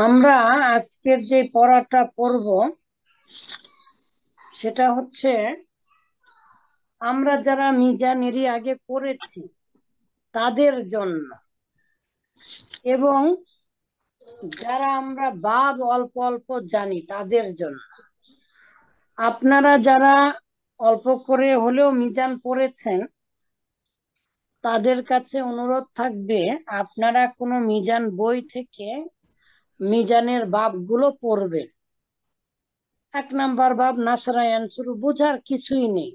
আমরা আজকের যে পড়াটা পড়ব সেটা হচ্ছে আমরা যারা মিজানেরই আগে পড়েছি তাদের জন্য, এবং যারা আমরা বাব অল্প অল্প জানি তাদের জন্য। আপনারা যারা অল্প করে হলেও মিজান পড়েছেন তাদের কাছে অনুরোধ থাকবে আপনারা কোনো মিজান বই থেকে মিজানের বাবগুলো পড়বেন। 1 নাম্বার বাব নাসরায়ান শুরু, বোঝার কিছুই নেই।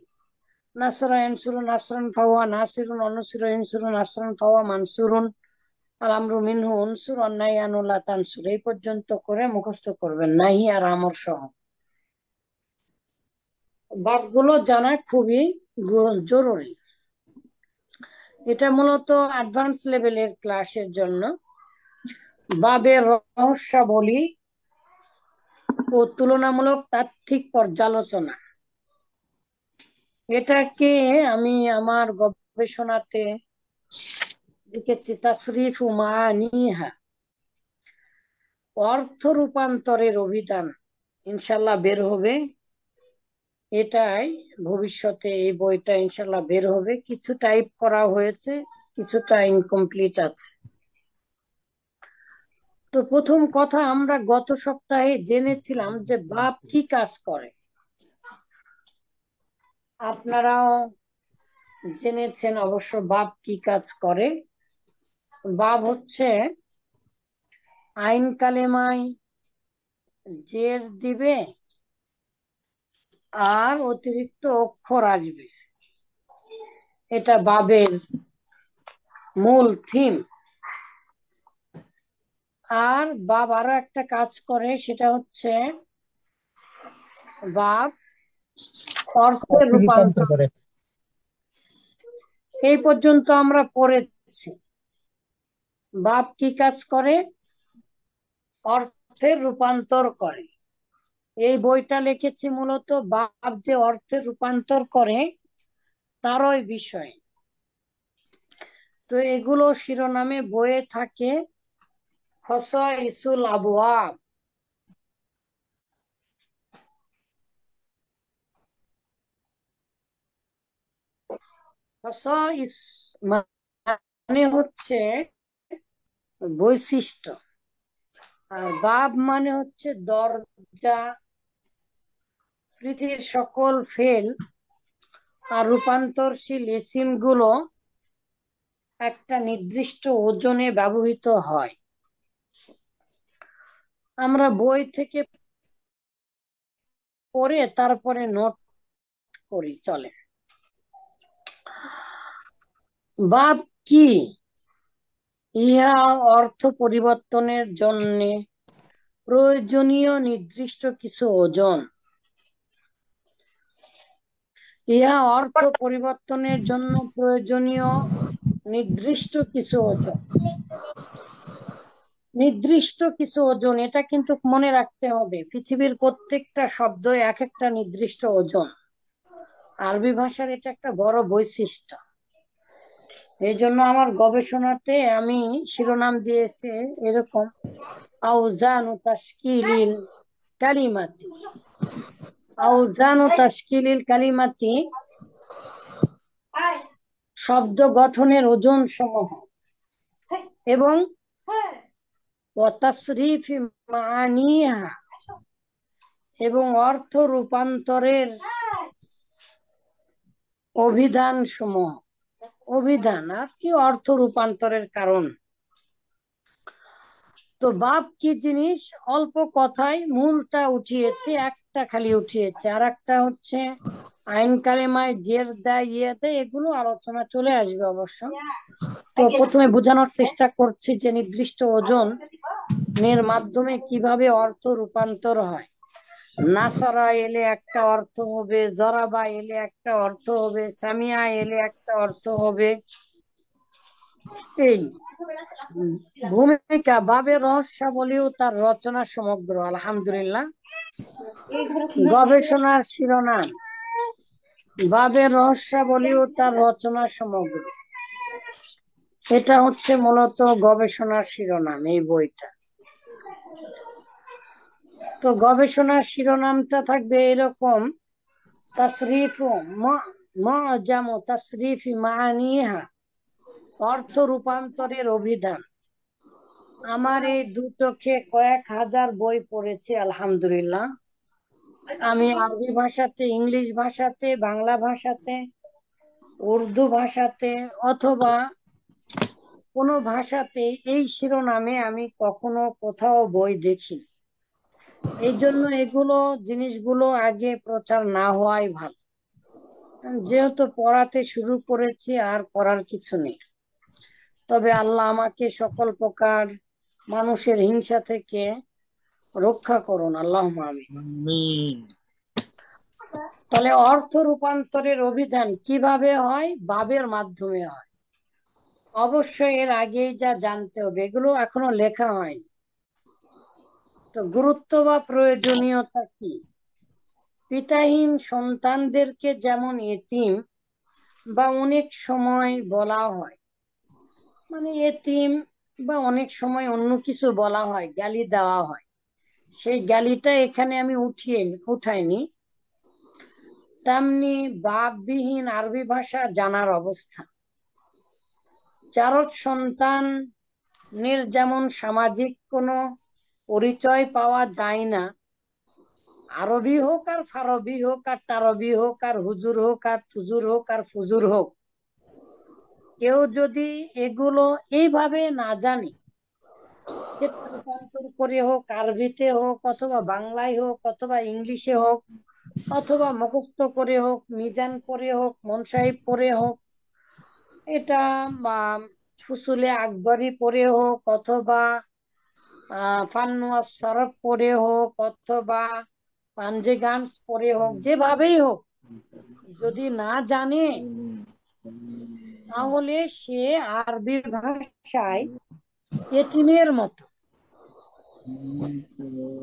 নাসরায়ান শুরু, নাসরান ফাওয়া নাসিরুন, অনুসিরু ইনসুরু, নাসরান ফাওয়া মানসুরুন, আল আমরু মিনহু উনসুর, অন্যায় আনুল্লাহ তানসুর, এই পর্যন্ত করে মুখস্থ করবেন, নাহি আর আমর সহ। বাবগুলো জানা খুবই জরুরি। এটা মূলত অ্যাডভান্স লেভেলের ক্লাসের জন্য। বাবের রহস্যাবলী ও তুলনামূলক তাত্ত্বিক পর্যালোচনা, এটাকে আমি আমার গবেষণাতে লিখেছি তাসরিফ মানিহা, অর্থ রূপান্তরের অভিধান। ইনশাল্লাহ বের হবে, এটাই ভবিষ্যতে এই বইটা ইনশাল্লাহ বের হবে। কিছু টাইপ করা হয়েছে, কিছুটা ইনকমপ্লিট আছে। তো প্রথম কথা, আমরা গত সপ্তাহে জেনেছিলাম যে বাপ কি কাজ করে। আপনারাও জেনেছেন অবশ্য বাপ কি কাজ করে। বাপ হচ্ছে আইন কালেমায় জের দিবে আর অতিরিক্ত অক্ষর আসবে, এটা বাবের মূল থিম। আর বাব আরো একটা কাজ করে, সেটা হচ্ছে বাব অর্থের রূপান্তর রূপান্তর। করে। এই পর্যন্ত আমরা পড়েছি বাব কি কাজ করে, অর্থের রূপান্তর করে। এই বইটা লিখেছি মূলত বাব যে অর্থের রূপান্তর করে তারই বিষয়। তো এগুলো শিরোনামে বইয়ে থাকে খসাইসুল আবওয়াব। খসাইস মানে হচ্ছে বৈশিষ্ট্য, আর বাব মানে হচ্ছে দরজা। পৃথিবীর সকল ফেল আর রূপান্তরশীল ইসিম গুলো একটা নির্দিষ্ট ওজনে ব্যবহৃত হয়। আমরা বই থেকে পড়ে তারপরে নোট করি, চলে। বাব কি? ইহা অর্থ পরিবর্তনের জন্য প্রয়োজনীয় নির্দিষ্ট কিছু ওজন। ইহা অর্থ পরিবর্তনের জন্য প্রয়োজনীয় নির্দিষ্ট কিছু ওজন। নির্দিষ্ট কিছু ওজন, এটা কিন্তু মনে রাখতে হবে। পৃথিবীর প্রত্যেকটা শব্দ এক একটা নির্দিষ্ট ওজন। আরবি ভাষার এটা একটা বড় বৈশিষ্ট্য। এই জন্য আমার গবেষণাতে আমি শিরোনাম দিয়েছি এরকম, আউজানু তাশকিলিল কালিমাতি। আউজানু তাশকিলিল কালিমাতি, শব্দ গঠনের ওজন সমূহ, এবং ওয়াতাসরিফি মাআনিহা, এবং অর্থ রূপান্তরের অভিধান সমূহ। অভিধান আর কি, অর্থ রূপান্তরের কারণ। তো বাপ কি জিনিস অল্প কথায় মূলটা উঠিয়েছে, একটা খালি উঠিয়েছে। আর একটা হচ্ছে আইন কালেমায় জের দেয়, ইয়ে দেয়, এগুলো আলোচনা চলে আসবে অবশ্য। তো প্রথমে বোঝানোর চেষ্টা করছি যে নির্দিষ্ট ওজন এর মাধ্যমে কিভাবে অর্থ রূপান্তর হয়। নাসারা এলে একটা অর্থ হবে, জরাবা এলে একটা অর্থ হবে, সামিয়া এলে একটা অর্থ হবে। এই ভূমিকা বাবের রহস্যাবলী ও তার রচনা সমগ্র। আলহামদুলিল্লাহ, গবেষণার শিরোনাম বাবের রহস্যাবলী ও তার রচনা সমগ্র, এটা হচ্ছে মূলত গবেষণার শিরোনাম এই বইটা। তো গবেষণার শিরোনামটা থাকবে এরকম: তাসরিফু মুআজামু তাসরিফি মাআনিহা, অর্থ রূপান্তরের অভিধান। আমার এই দু চোখে কয়েক হাজার বই পড়েছি আলহামদুলিল্লাহ। আমি আরবি ভাষাতে, ইংলিশ ভাষাতে, বাংলা ভাষাতে, উর্দু ভাষাতে অথবা কোনো ভাষাতে এই শিরোনামে আমি কখনো কোথাও বই দেখিনি। এই জন্য এগুলো জিনিসগুলো আগে প্রচার না হওয়াই ভালো। যেহেতু পড়াতে শুরু করেছি, আর করার কিছু নেই। তবে আল্লাহ আমাকে সকল প্রকার মানুষের হিংসা থেকে রক্ষা করুন, আল্লাহুম্মা আমিন। আমিন। তাহলে অর্থ রূপান্তরের অভিধান কিভাবে হয়? ভাবের মাধ্যমে হয়। অবশ্যই এর আগেই যা জানতে হবে, এগুলো এখনো লেখা হয়নি। তো গুরুত্ব বা প্রয়োজনীয়তা কি? পিতাহীন সন্তানদেরকে যেমন এতিম বা অনেক সময় বলা হয়, মানে এতিম বা অনেক সময় অন্য কিছু বলা হয়, গালি দেওয়া হয়, সেই গালিটা এখানে আমি উঠাইনি। তেমনি বাপবিহীন আরবি ভাষা জানার অবস্থা। চারদ সন্তানের যেমন সামাজিক কোনো পরিচয় পাওয়া যায় না, আরবি হোক আর ফারবি হোক আর টারবি হোক আর হুজুর হোক আর ফুজুর হোক আর ফুজুর হোক, কেউ যদি এগুলো এইভাবে না জানে, ক্ষেত্র রূপান্তর করে হোক, আরবিতে হোক অথবা বাংলায় হোক অথবা ইংলিশে হোক অথবা মুখস্থ করে হোক, মিজান করে হোক, মনসাহিব পড়ে হোক, এটা ফুসুলে আকবরি পড়ে হোক অথবা ফান্নুয়াস সরফ পড়ে হোক অথবা পাঞ্জেগানস পড়ে হোক, যেভাবেই হোক, যদি না জানে তাহলে সে আরবি ভাষায় এতিমের মতো।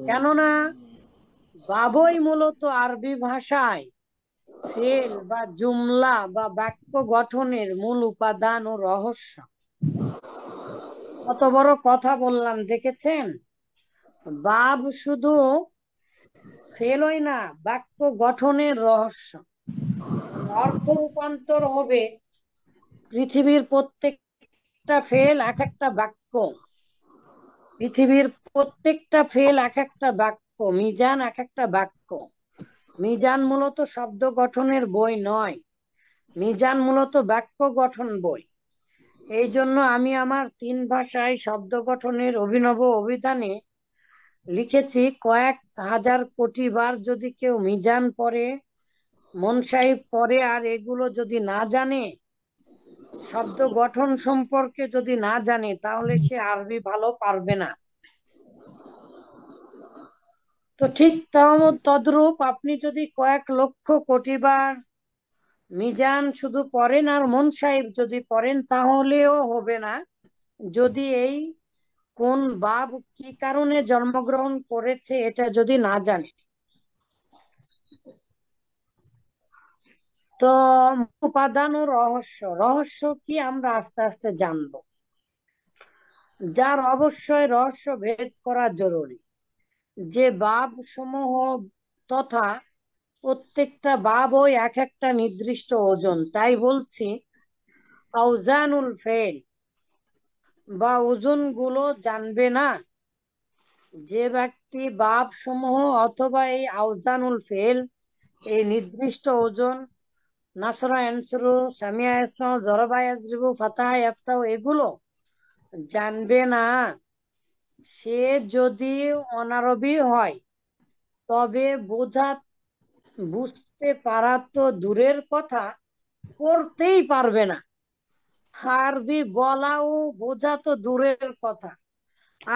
কেননা বাবই মূলত আরবি ভাষায় ফেল বা জুমলা বা বাক্য গঠনের মূল উপাদান ও রহস্য। কত বড় কথা বললাম দেখেছেন? বাব শুধু ফেলই না, বাক্য গঠনের রহস্য। অর্থ রূপান্তর হবে পৃথিবীর প্রত্যেকটা ফেল এক একটা বাক্য, পৃথিবীর প্রত্যেকটা ফেল এক একটা বাক্য, মিজান এক একটা বাক্য। মিজান মূলত শব্দ গঠনের বই নয়, মিজান মূলত বাক্য গঠন বই। এই জন্য আমি আমার 3 ভাষায় শব্দ গঠনের অভিনব অভিধানে লিখেছি, কয়েক হাজার কোটি বার যদি কেউ মিজান পড়ে, মনসাহিব পড়ে, আর এগুলো যদি না জানে, শব্দ গঠন সম্পর্কে যদি না জানে, তাহলে সে আরবি ভালো পারবে না। তো ঠিক তদ্রূপ আপনি যদি কয়েক লক্ষ কোটি বার মিজান শুধু পড়েন আর মনসাহিব যদি পড়েন, তাহলেও হবে না, যদি এই কোন বাব কি কারণে জন্মগ্রহণ করেছে এটা যদি না জানে। তো উপাদান ও রহস্য, রহস্য কি আমরা আস্তে আস্তে জানবো, যার অবশ্যই রহস্য ভেদ করা জরুরি। যে বাব সমূহ তথা প্রত্যেকটা বাবই এক একটা নির্দিষ্ট ওজন, তাই বলছি আউজানুল ফেল বা ওজন গুলো জানবে না, যে ব্যক্তি বাব সমূহ অথবা এই আউজানুল ফেল, এই নির্দিষ্ট ওজন, নাসরা ইয়ানসুরু, সামিয়া ইয়াসমাউ, জরাবা ইয়াজরিবু, ফাতাহা ইয়াফতাহু, এগুলো জানবে না, সে যদি অনারবি হয় তবে বুঝতে পারা তো দূরের কথা, পড়তেই পারবে না। আরবি বলা ও বোঝা তো দূরের কথা,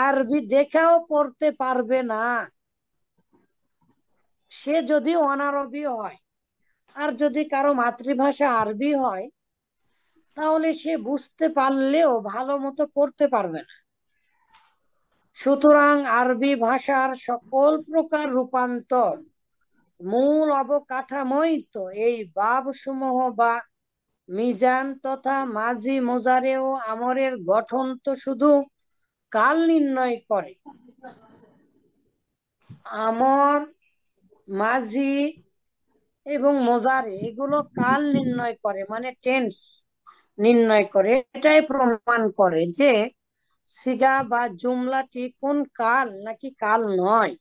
আরবি দেখাও পড়তে পারবে না, সে যদি অনারবি হয়। আর যদি কারো মাতৃভাষা আরবি হয়, তাহলে সে বুঝতে পারলেও ভালো মতো পড়তে পারবে না। সুতরাং আরবি ভাষার সকল প্রকার রূপান্তর মূল অবকাঠামোই তো এই বাব সমূহ বা মিজান তথা মাঝি মোজারে ও আমরের গঠন তো শুধু কাল নির্ণয় করে। আমর, মাঝি এবং মোজারে এগুলো কাল নির্ণয় করে, মানে টেন্স নির্ণয় করে। এটাই প্রমাণ করে যে সিগা বা জুমলাটি কোন কাল নাকি কাল নয়।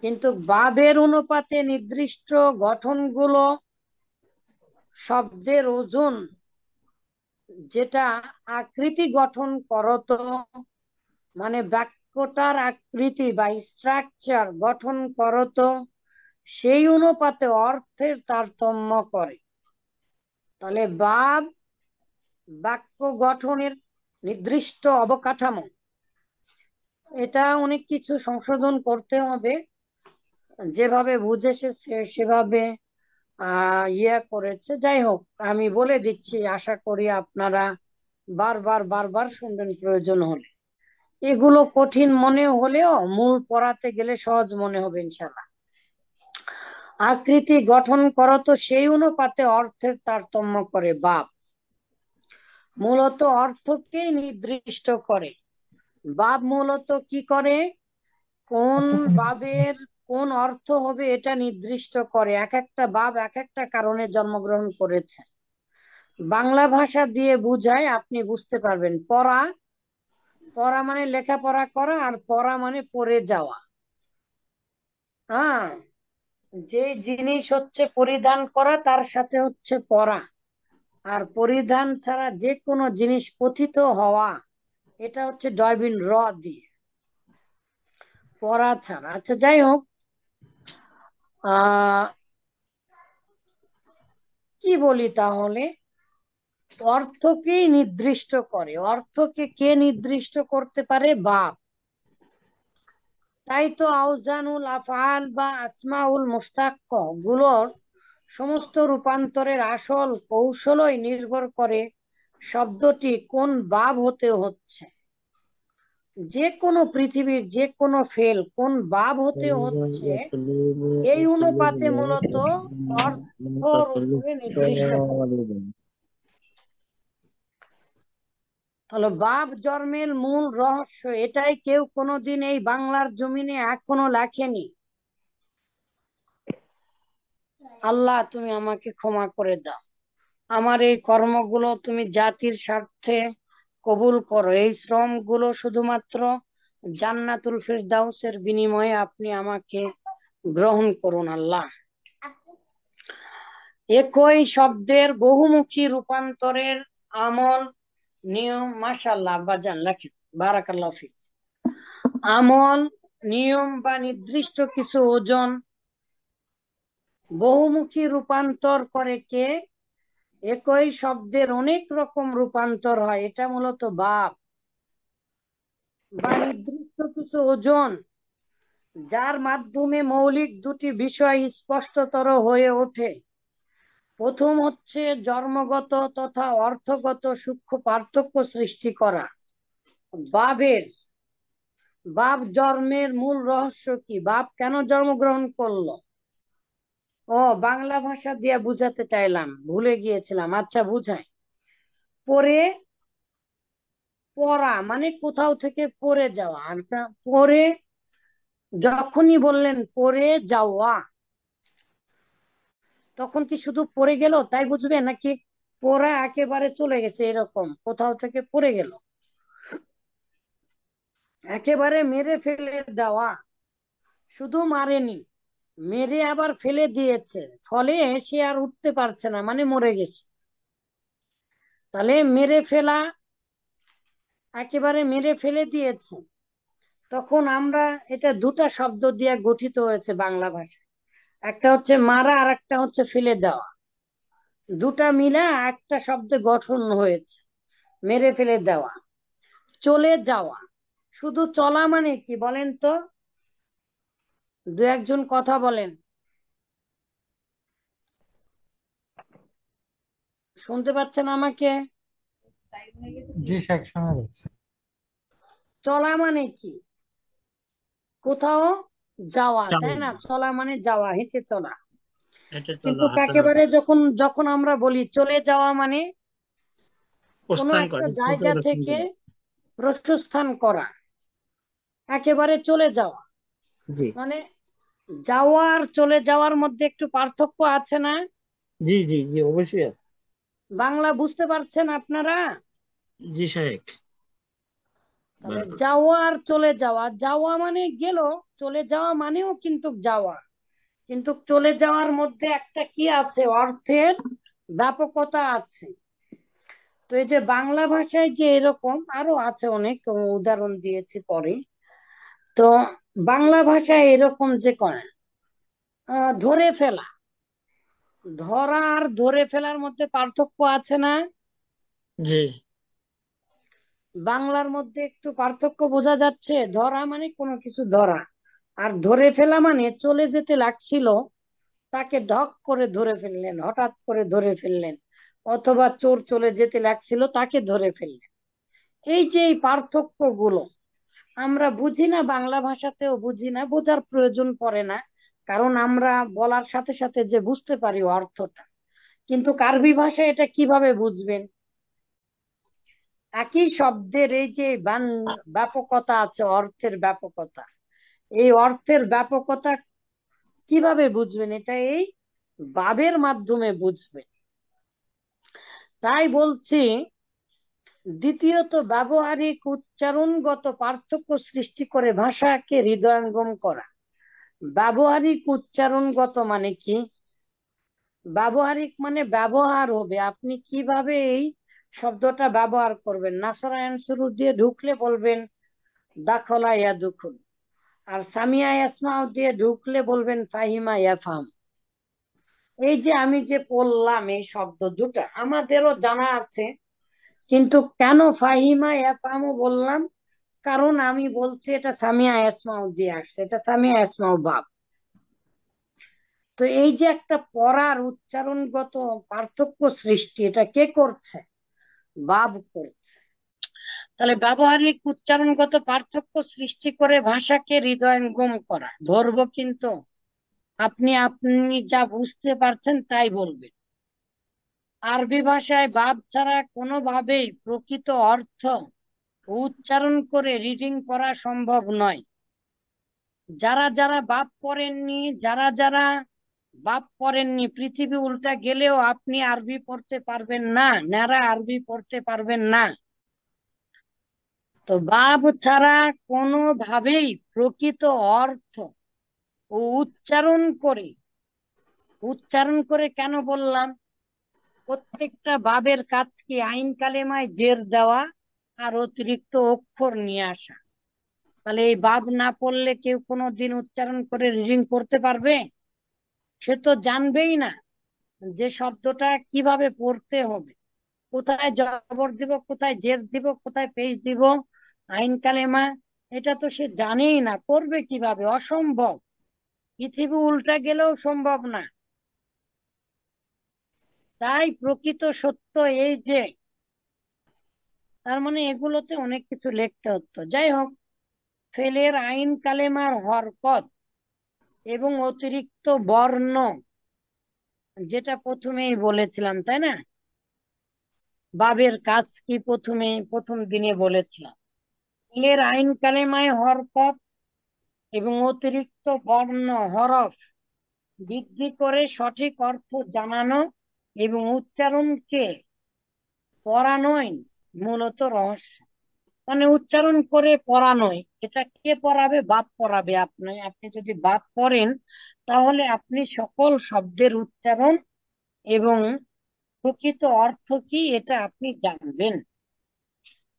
কিন্তু বাবের অনুপাতে নির্দিষ্ট গঠনগুলো শব্দের ওজন, যেটা আকৃতি গঠন করত, মানে বাক্যটার আকৃতি বা স্ট্রাকচার গঠন করত, সেই অনুপাতে অর্থের তারতম্য করে। তাহলে বাব বাক্য গঠনের নির্দিষ্ট অবকাঠামো, এটা অনেক কিছু সংশোধন করতে হবে। যেভাবে বুঝেছে সেভাবে ইয়ে করেছে। যাই হোক, আমি বলে দিচ্ছি, আশা করি আপনারা বারবার বারবার শুনবেন প্রয়োজন হলে। এগুলো কঠিন মনে হলেও মূল পড়াতে গেলে সহজ মনে হবে ইনশাল্লাহ। আকৃতি গঠন করত, সেই অনুপাতে অর্থের তারতম্য করে বাব। মূলত অর্থকেই নির্দিষ্ট করে। বাব মূলত কি করে? কোন বাবের কোন অর্থ হবে এটা নির্দিষ্ট করে। এক একটা বাব এক একটা কারণে জন্মগ্রহণ করেছে। বাংলা ভাষা দিয়ে বুঝায়, আপনি বুঝতে পারবেন। পড়া, পড়া মানে লেখাপড়া করা, আর পড়া মানে পড়ে যাওয়া। হ্যাঁ, যে জিনিস হচ্ছে পরিধান করা তার সাথে হচ্ছে পড়া। আর পরিধান ছাড়া যে কোনো জিনিস পতিত হওয়া, এটা হচ্ছে ডয়বিন র দিয়ে, পড়া ছাড়া। আচ্ছা, যাই হোক, আহ কি বলি তাহলে? অর্থকেই নির্দিষ্ট করে। অর্থকে কে নির্দিষ্ট করতে পারে? বাপ। তাই তো আউজানুল আফআল বা আসমাউল মুশতাক গুলোর সমস্ত রূপান্তরের আসল কৌশলই নির্ভর করে শব্দটি কোন বাব হতে হচ্ছে। যে কোনো পৃথিবীর যে কোনো ফেল কোন বাব হতে হচ্ছে, এই অনুপাতে মূলত অর্থর উপরে নির্দিষ্ট করে। তাহলে বাপ জন্মের মূল রহস্য এটাই কেউ কোনোদিন এই বাংলার জমিনে এখনো লেখেনি। আল্লাহ, তুমি আমাকে ক্ষমা করে দাও। আমার এই কর্মগুলো তুমি জাতির স্বার্থে কবুল করো। এই শ্রমগুলো শুধুমাত্র জান্নাতুল ফিরদাউসের বিনিময়ে আপনি আমাকে গ্রহণ করুন আল্লাহ। একই শব্দের বহুমুখী রূপান্তরের আমল, নিয়ম, মাশাআল্লাহ আব্বাজান লেখেন, বারাকাল্লাহ ফিক। আমল, নিয়ম বা নির্দিষ্ট কিছু ওজন বহুমুখী রূপান্তর করে কে? একই শব্দের অনেক রকম রূপান্তর হয়, এটা মূলত বাপ। বা নির্দিষ্ট কিছু ওজন, যার মাধ্যমে মৌলিক দুটি বিষয় স্পষ্টতর হয়ে ওঠে। প্রথম হচ্ছে জন্মগত তথা অর্থগত সূক্ষ্ম পার্থক্য সৃষ্টি করা। বাবের, বাপ জন্মের মূল রহস্য কি? বাপ কেন জন্মগ্রহণ করলো? ও, বাংলা ভাষা দিয়ে বুঝাতে চাইলাম, ভুলে গিয়েছিলাম। আচ্ছা, বুঝাই। পড়ে, পড়া মানে কোথাও থেকে পড়ে যাওয়া। আর পড়ে, যখনই বললেন পড়ে যাওয়া, তখন কি শুধু পড়ে গেল তাই বুঝবে, নাকি পড়া একেবারে চলে গেছে এরকম কোথাও থেকে পড়ে গেল? একেবারে মেরে ফেলে দেওয়া। শুধু মারেনি, মেরে আবার ফেলে দিয়েছে, ফলে সে আর উঠতে পারছে না, মানে মরে গেছে। তাহলে মেরে ফেলা, একেবারে মেরে ফেলে দিয়েছে। তখন আমরা, এটা দুটা শব্দ দিয়ে গঠিত হয়েছে বাংলা ভাষা। একটা হচ্ছে মারা, আর একটা হচ্ছে ফেলে দেওয়া। দুটা মিলা একটা শব্দে গঠন হয়েছে, মেরে ফেলে দেওয়া। চলে যাওয়া, শুধু চলা মানে কি বলেন তো? দু একজন কথা বলেন, শুনতে পাচ্ছেন আমাকে? জি শেখ, শোনা যাচ্ছে। চলা মানে কি? কোথাও যাওয়া, তাই চালু, না? চলা মানে যাওয়া, হেঁটে চলা। এটা চলো কিন্তু হাঁটা চলা। একেবারে যখন যখন আমরা বলি চলে যাওয়া, মানে কোনো প্রস্থান একটা করে, জায়গা পরিদর্শন থেকে করে। প্রস্থান করা, একেবারে চলে যাওয়া। জি মানে যাওয়া আর চলে যাওয়ার মধ্যে একটু পার্থক্য আছে না? জি জি জি, অবশ্যই আছে। বাংলা বুঝতে পারছেন আপনারা? জি সাহেব। তাহলে যাওয়া আর চলে যাওয়া, যাওয়া মানে গেল, চলে যাওয়া মানেও কিন্তু যাওয়া, কিন্তু চলে যাওয়ার মধ্যে একটা কি আছে, অর্থের ব্যাপকতা আছে। তো এই যে বাংলা ভাষায় যে এরকম আরো আছে, অনেক উদাহরণ দিয়েছি পরে। তো বাংলা ভাষায় এরকম যে করে ধরে ফেলা, ধরা আর ধরে ফেলার মধ্যে পার্থক্য আছে না? জি বাংলার মধ্যে একটু পার্থক্য বোঝা যাচ্ছে। ধরা মানে কোনো কিছু ধরা, আর ধরে ফেলা মানে চলে যেতে লাগছিল, তাকে ঢক করে ধরে ফেললেন, হঠাৎ করে ধরে ফেললেন, অথবা চোর চলে যেতে লাগছিল তাকে ধরে ফেললেন। এই যে এই পার্থক্য গুলো আমরা বুঝি না, বাংলা ভাষাতেও বুঝি না, বোঝার প্রয়োজন পড়ে না, কারণ আমরা বলার সাথে সাথে যে বুঝতে পারি অর্থটা। কিন্তু আরবি ভাষায় এটা কিভাবে বুঝবেন? একই শব্দের এই যে ব্যাপকতা আছে, অর্থের ব্যাপকতা, এই অর্থের ব্যাপকতা কিভাবে বুঝবেন? এটা এই ভাবের মাধ্যমে বুঝবেন। তাই বলছি, দ্বিতীয়ত ব্যবহারিক উচ্চারণগত পার্থক্য সৃষ্টি করে ভাষাকে হৃদয়ঙ্গম করা। ব্যবহারিক উচ্চারণগত মানে কি? ব্যবহারিক মানে ব্যবহার হবে, আপনি কিভাবে এই শব্দটা ব্যবহার করবেন। নাসারায়ণ শুরু দিয়ে ঢুকলে বলবেন দাখলা ইয়াদুখুল, আর সামিয়া ইয়াসমাউ দিয়ে ঢুকলে বলবেন ফাহিমা ইয়াফাম। এই যে আমি যে বললাম এই শব্দ দুটা আমাদেরও জানা আছে, কিন্তু কেন ফাহিমা ইয়াফামু বললাম? কারণ আমি বলছি এটা সামিয়া ইয়াসমাউ দিয়ে আসছে, এটা সামিয়া ইয়াসমাউ ভাব। তো এই যে একটা পড়ার উচ্চারণগত পার্থক্য সৃষ্টি, এটা কে করছে? ভাব করছে। তাহলে ব্যবহারিক উচ্চারণগত পার্থক্য সৃষ্টি করে ভাষাকে হৃদয়ঙ্গম করা, ধরবো কিন্তু আপনি আপনি যা বুঝতে পারছেন তাই বলবেন। আরবি ভাষায় ভাব ছাড়া কোনোভাবেই প্রকৃত অর্থ উচ্চারণ করে রিডিং করা সম্ভব নয়। যারা যারা ভাব পড়েননি, যারা যারা ভাব পড়েননি, পৃথিবী উল্টা গেলেও আপনি আরবি পড়তে পারবেন না, ন্যাড়া আরবি পড়তে পারবেন না। তো ভাব ছাড়া কোনোভাবেই প্রকৃত অর্থ ও উচ্চারণ করে কেন বললাম? প্রত্যেকটা ভাবের কাজ কি? আইন কালেমায় জের দেওয়া আর অতিরিক্ত অক্ষর নিয়ে আসা। তাহলে এই ভাব না পড়লে কেউ কোনোদিন উচ্চারণ করে রিডিং করতে পারবে? সে তো জানবেই না যে শব্দটা কিভাবে পড়তে হবে, কোথায় জবর দিব, কোথায় জের দিব, কোথায় পেশ দিব, আইন কালেমা। এটা তো সে জানেই না, করবে কিভাবে? অসম্ভব, পৃথিবী উল্টা গেলেও সম্ভব না। তাই প্রকৃত সত্য এই যে, তার মানে এগুলোতে অনেক কিছু লিখতে হতো। যাই হোক, ফেলের আইন কালেমার হরকত এবং অতিরিক্ত বর্ণ, যেটা প্রথমেই বলেছিলাম তাই না, বাবের কাজ কি প্রথম দিনে বলেছিলাম। ফেলের আইন কালেমায় হরকত এবং অতিরিক্ত বর্ণ, হরফ বৃদ্ধি করে সঠিক অর্থ জানানো এবং উচ্চারণকে পড়ানোই মূলত রহস্য। মানে উচ্চারণ করে পড়ানোই, এটা কে পড়াবে? বাপ পড়াবে। আপনি আপনি যদি বাপ পড়েন, তাহলে আপনি সকল শব্দের উচ্চারণ এবং প্রকৃত অর্থ কি এটা আপনি জানবেন।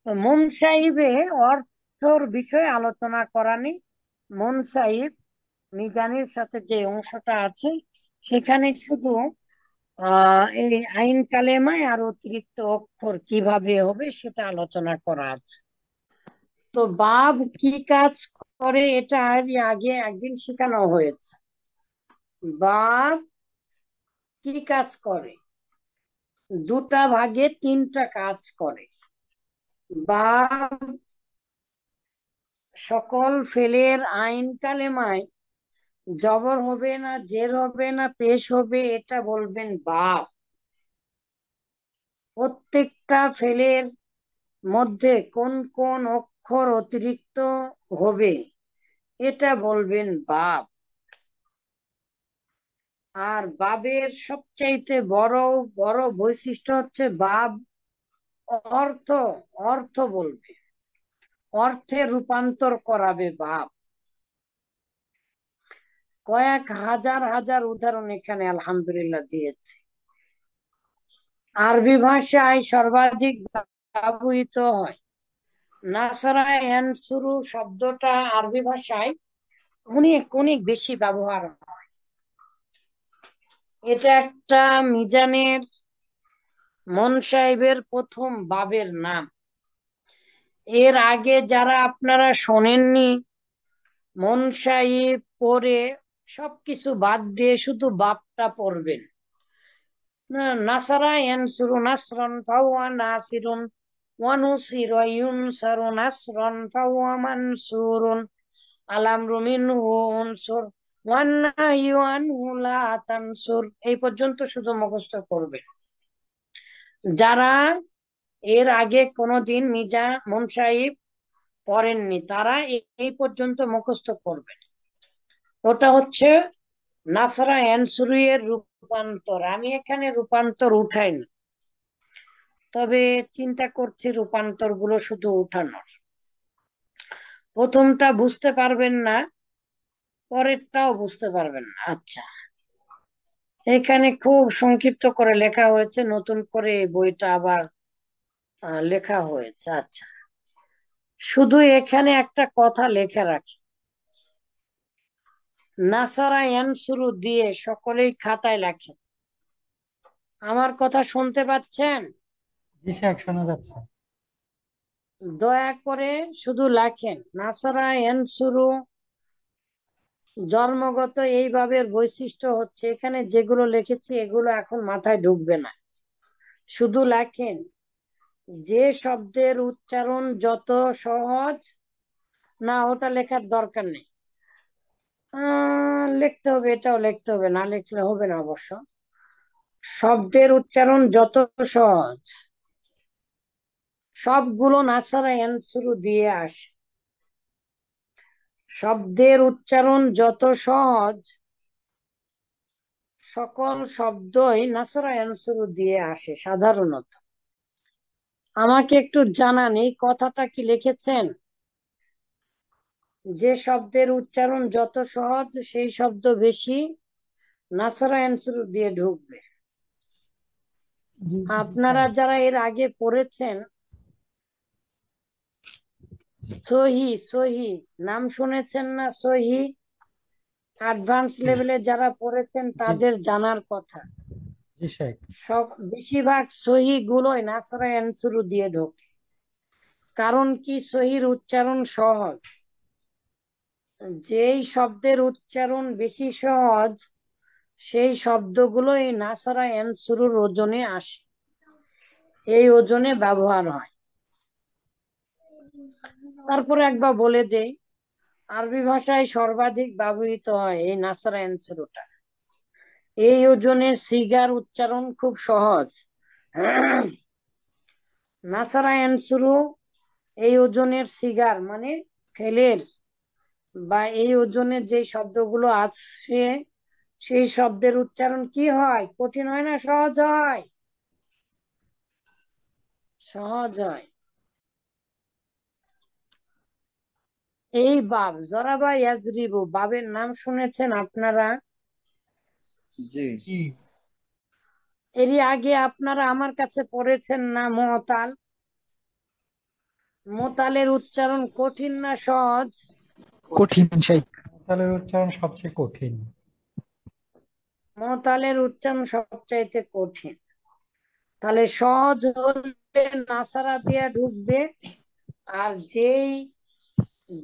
তো মন সাহিবে অর্থর বিষয়ে আলোচনা করা নেই। মন সাহিব মিজানের সাথে যে অংশটা আছে সেখানে শুধু এই আইন কালেমায় আর অতিরিক্ত অক্ষর কিভাবে হবে সেটা আলোচনা করা আছে। তো বাব কি কাজ করে এটা আগে একদিন শেখানো হয়েছে। বাব কি কাজ করে? দুটা ভাগে তিনটা কাজ করে। বাব সকল ফেলের আইন কালেমায় জবর হবে না, জের হবে না, পেশ হবে, এটা বলবেন বাব। প্রত্যেকটা ফেলের মধ্যে কোন কোন অক্ষর অতিরিক্ত হবে এটা বলবেন বাব। আর বাবের সবচাইতে বড় বড় বৈশিষ্ট্য হচ্ছে বাব অর্থ অর্থ বলবে, অর্থে রূপান্তর করাবে বাব। কয়েক হাজার হাজার উদাহরণ এখানে আলহামদুলিল্লাহ দিয়েছে। আরবি ভাষায় সর্বাধিক ব্যবহৃত হয় নাসরা ইয়ানসুরু শব্দটা। আরবি ভাষায় অনেক অনেক বেশি ব্যবহার হয়। এটা একটা মিজানের মন সাহেবের প্রথম বাবের নাম। এর আগে যারা আপনারা শোনেননি, মন সাহেব পড়ে সবকিছু বাদ দিয়ে শুধু বাপটা পড়বেন। নাসারা ইয়ানসুরু নাসরান ফাহুয়া নাসিরুন ওয়া নুসিরা ইউনসারু নাসরান ফাহুয়া মানসুরুন আল-আমরু মিনহু উনসুর ওয়ান নাহয়ু আনহু লা তানসুর। এই পর্যন্ত শুধু মুখস্থ করবে। যারা এর আগে কোনোদিন মিজা মন সাহেব পড়েননি তারা এই পর্যন্ত মুখস্থ করবেন। ওটা হচ্ছে নাসরা ইয়ানসুরু এর রূপান্তর। আমি এখানে রূপান্তর উঠাইনি, তবে চিন্তা করছি রূপান্তর গুলো শুধু উঠানোর। প্রথমটা বুঝতে পারবেন না, পরেরটাও বুঝতে পারবেন না। আচ্ছা, এখানে খুব সংক্ষিপ্ত করে লেখা হয়েছে, নতুন করে এই বইটা আবার লেখা হয়েছে। আচ্ছা, শুধু এখানে একটা কথা লেখা রাখি, নাসারা ইয়ানসুরু দিয়ে সকলেই খাতায় লেখেন। আমার কথা শুনতে পাচ্ছেন? জি সাহেব, শোনা যাচ্ছে। দয়া করে শুধু লেখেন নাসারা ইয়ানসুরু। জন্মগত এইভাবে বৈশিষ্ট্য হচ্ছে, এখানে যেগুলো লিখেছি এগুলো এখন মাথায় ঢুকবে না, শুধু লেখেন। যে শব্দের উচ্চারণ যত সহজ, না ওটা লেখার দরকার নেই। লিখতে হবে, এটাও লিখতে হবে, না লিখলে হবে না অবশ্য। শব্দের উচ্চারণ যত সহজ, সবগুলো নাসারা শুরু দিয়ে আসে। শব্দের উচ্চারণ যত সহজ, সকল শব্দই নাসারা শুরু দিয়ে আসে সাধারণত। আমাকে একটু জানান, এই কথাটা কি লিখেছেন? যে শব্দের উচ্চারণ যত সহজ সেই শব্দ বেশি নাসারা শুরু দিয়ে ঢুকবে। জি আপনারা সাহেব। যারা এর আগে পড়েছেন, সহি সহি নাম শুনেছেন না? সহি অ্যাডভান্স লেভেলে যারা পড়েছেন জি তাদের জানার কথা। জি সাহেব। বেশিরভাগ সহি গুলোই নাসরা শুরু দিয়ে ঢোকে। কারণ কি? সহির উচ্চারণ সহজ। যেই শব্দের উচ্চারণ বেশি সহজ সেই শব্দগুলো এই নাসরা শুরুর ওজনে আসে, এই ওজনে ব্যবহার হয়। তারপরে একবার বলে দেই, আরবি ভাষায় সর্বাধিক ব্যবহৃত হয় এই নাসরা শুরুটা। এই ওজনের সিগার উচ্চারণ খুব সহজ। নাসারা শুরু এই ওজনের সিগার মানে ফেলের বা এই ওজনের যে শব্দগুলো আছে সেই শব্দের উচ্চারণ কি হয়? কঠিন হয় না সহজ হয়? সহজ হয়। এই বাব জরাবা ইয়াজরিবু, বাবের নাম শুনেছেন আপনারা? জি জি এরই আগে আপনারা আমার কাছে পড়েছেন না মোতাল? মোতালের উচ্চারণ কঠিন না সহজ? কঠিন সাহেব, তালের উচ্চারণ সবচেয়ে কঠিন। মোতালের উচ্চারণ সবচাইতে কঠিন। তাহলে সহজ হলে নাসারা দিয়া ঢুকবে, আর যেই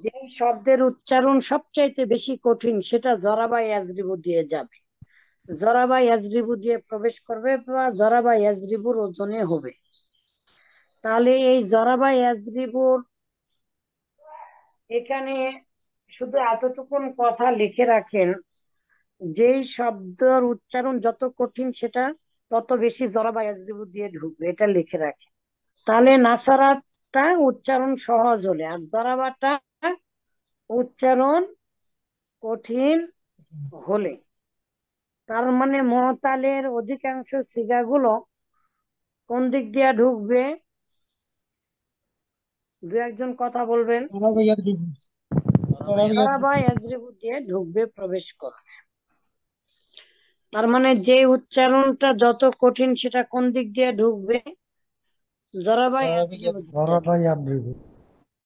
যেই শব্দের উচ্চারণ সবচাইতে বেশি কঠিন সেটা জরাবা ইয়াজরিবু দিয়ে যাবে, জরাবা ইয়াজরিবু দিয়ে প্রবেশ করবে বা জরাবা ইয়াজরিবুর ওজনে হবে। তাহলে এই জরাবা ইয়াজরিবুর এখানে শুধু এতটুকুন কথা লিখে রাখেন, যেই শব্দের উচ্চারণ যত কঠিন সেটা তত বেশি জরাবা ইয়াজরিবু দিয়ে ঢুকবে, এটা লিখে রাখেন। তাহলে নাসারাটা উচ্চারণ সহজ হলে আর জরাবাটা উচ্চারণ কঠিন হলে। তার মানে মতালের অধিকাংশ সিগাগুলো কোন দিক দিয়ে ঢুকবে? দু একজন কথা বলবেন। তারা বা ইয়াজরিবু দিয়ে ঢুকবে, প্রবেশ করবে। তার মানে যে উচ্চারণটা যত কঠিন সেটা কোন দিক দিয়ে ঢুকবে? জরাবা ইয়াজরিবু দিক দিয়ে ঢুকবে। ধরা বা ইয়াদ্রিবু।